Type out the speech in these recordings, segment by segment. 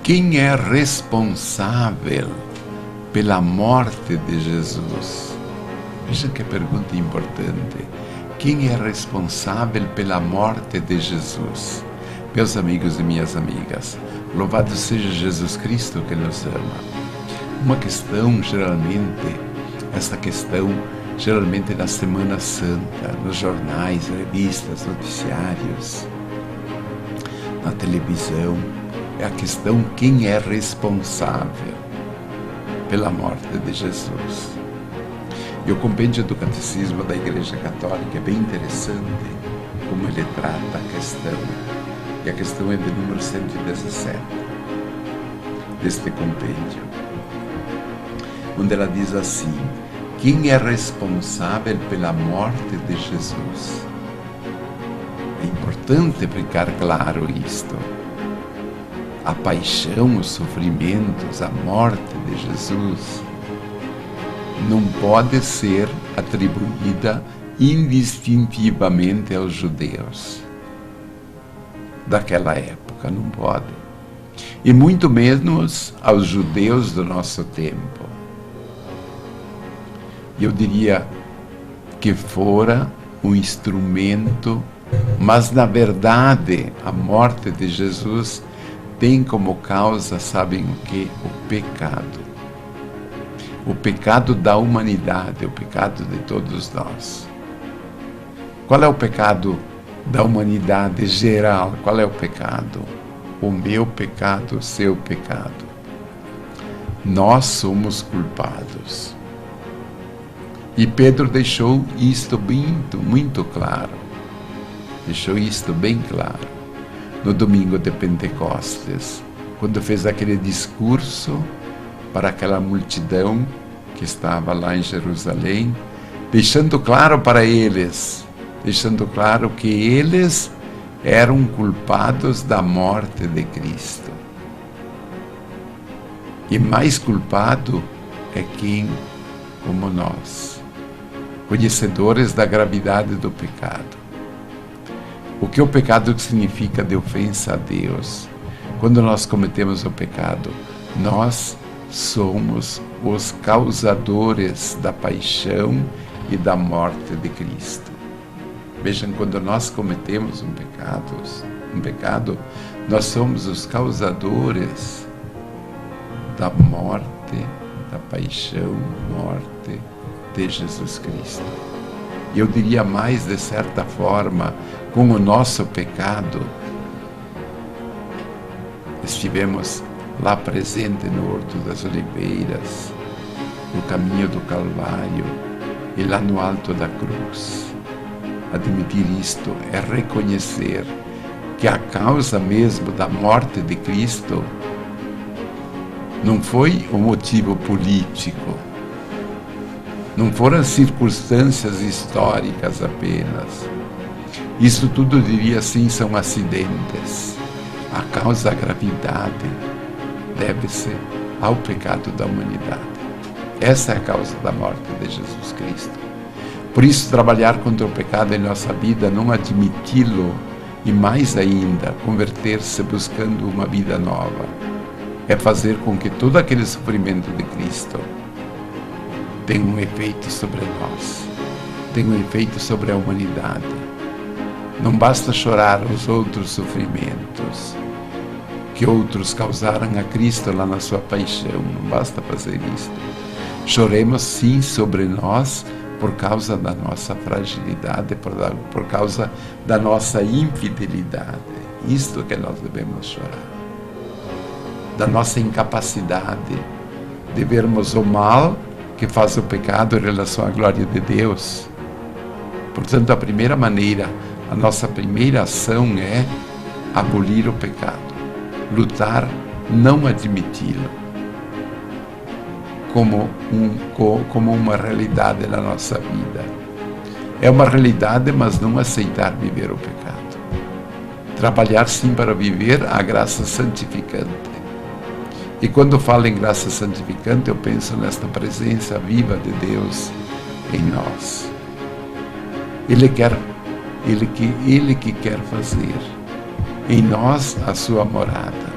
Quem é responsável pela morte de Jesus? Veja que pergunta importante. Quem é responsável pela morte de Jesus? Meus amigos e minhas amigas, louvado seja Jesus Cristo que nos ama. Uma questão, essa questão geralmente na Semana Santa, nos jornais, revistas, noticiários, na televisão, é a questão quem é responsável pela morte de Jesus. E o compêndio do Catecismo da Igreja Católica é bem interessante como ele trata a questão. E a questão é de número 117 deste compêndio, onde ela diz assim: quem é responsável pela morte de Jesus? É importante ficar claro isto. A paixão, os sofrimentos, a morte de Jesus não pode ser atribuída indistintivamente aos judeus daquela época, não pode. E muito menos aos judeus do nosso tempo. Eu diria que fora um instrumento, mas na verdade a morte de Jesus tem como causa, sabem o que? O pecado. O pecado da humanidade, o pecado de todos nós. Qual é o pecado da humanidade geral? Qual é o pecado? O meu pecado, o seu pecado. Nós somos culpados. E Pedro deixou isto muito claro. Deixou isto bem claro no domingo de Pentecostes, quando fez aquele discurso para aquela multidão que estava lá em Jerusalém, deixando claro para eles, deixando claro que eles eram culpados da morte de Cristo. E mais culpado é quem, como nós, conhecedores da gravidade do pecado. O que o pecado significa de ofensa a Deus? Quando nós cometemos o pecado, nós somos os causadores da paixão e da morte de Cristo. Vejam, quando nós cometemos um pecado, nós somos os causadores da morte, da paixão, morte de Jesus Cristo. E eu diria mais, de certa forma, com o nosso pecado, estivemos lá presente no Horto das Oliveiras, no caminho do Calvário e lá no alto da cruz. Admitir isto é reconhecer que a causa mesmo da morte de Cristo não foi um motivo político, não foram circunstâncias históricas apenas. Isso tudo, diria assim, são acidentes. A causa, a gravidade, deve-se ao pecado da humanidade. Essa é a causa da morte de Jesus Cristo. Por isso, trabalhar contra o pecado em nossa vida, não admiti-lo e, mais ainda, converter-se buscando uma vida nova, é fazer com que todo aquele sofrimento de Cristo tenha um efeito sobre nós, tenha um efeito sobre a humanidade. Não basta chorar os outros sofrimentos que outros causaram a Cristo lá na sua paixão, não basta fazer isto. Choremos sim sobre nós por causa da nossa fragilidade, por causa da nossa infidelidade. Isto que nós devemos chorar. Da nossa incapacidade de vermos o mal que faz o pecado em relação à glória de Deus. Portanto, a nossa primeira ação é abolir o pecado, lutar, não admiti-lo como uma realidade na nossa vida. É uma realidade, mas não aceitar viver o pecado. Trabalhar sim para viver a graça santificante. E quando falo em graça santificante, eu penso nesta presença viva de Deus em nós. Ele que quer fazer em nós a sua morada.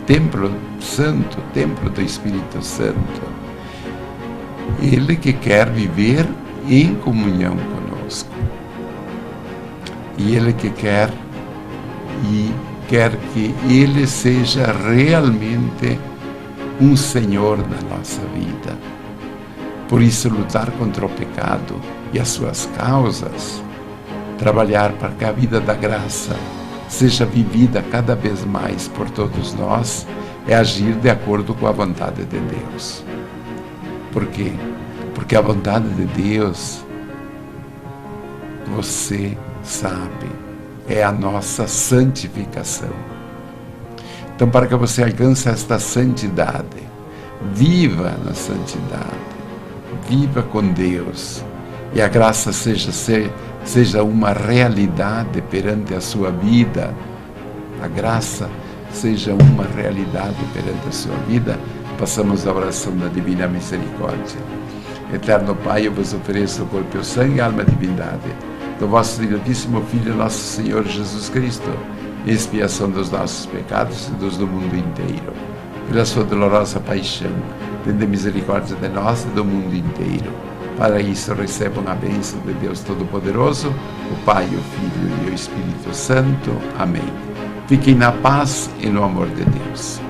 templo santo, templo do Espírito Santo. Ele que quer viver em comunhão conosco. E Ele que quer que Ele seja realmente um Senhor da nossa vida. Por isso, lutar contra o pecado e as suas causas, trabalhar para que a vida da graça seja vivida cada vez mais por todos nós, é agir de acordo com a vontade de Deus. Por quê? Porque a vontade de Deus, você sabe, é a nossa santificação. Então, para que você alcance esta santidade, viva na santidade, viva com Deus, e a graça seja uma realidade perante a sua vida, a graça seja uma realidade perante a sua vida, passamos à oração da Divina Misericórdia. Eterno Pai, eu vos ofereço o corpo, o sangue e a alma e a divindade do vosso diletíssimo Filho, nosso Senhor Jesus Cristo, expiação dos nossos pecados e dos do mundo inteiro. Pela sua dolorosa paixão, tende misericórdia de nós e do mundo inteiro. Para isso, recebam a bênção de Deus Todo-Poderoso, o Pai, o Filho e o Espírito Santo. Amém. Fiquem na paz e no amor de Deus.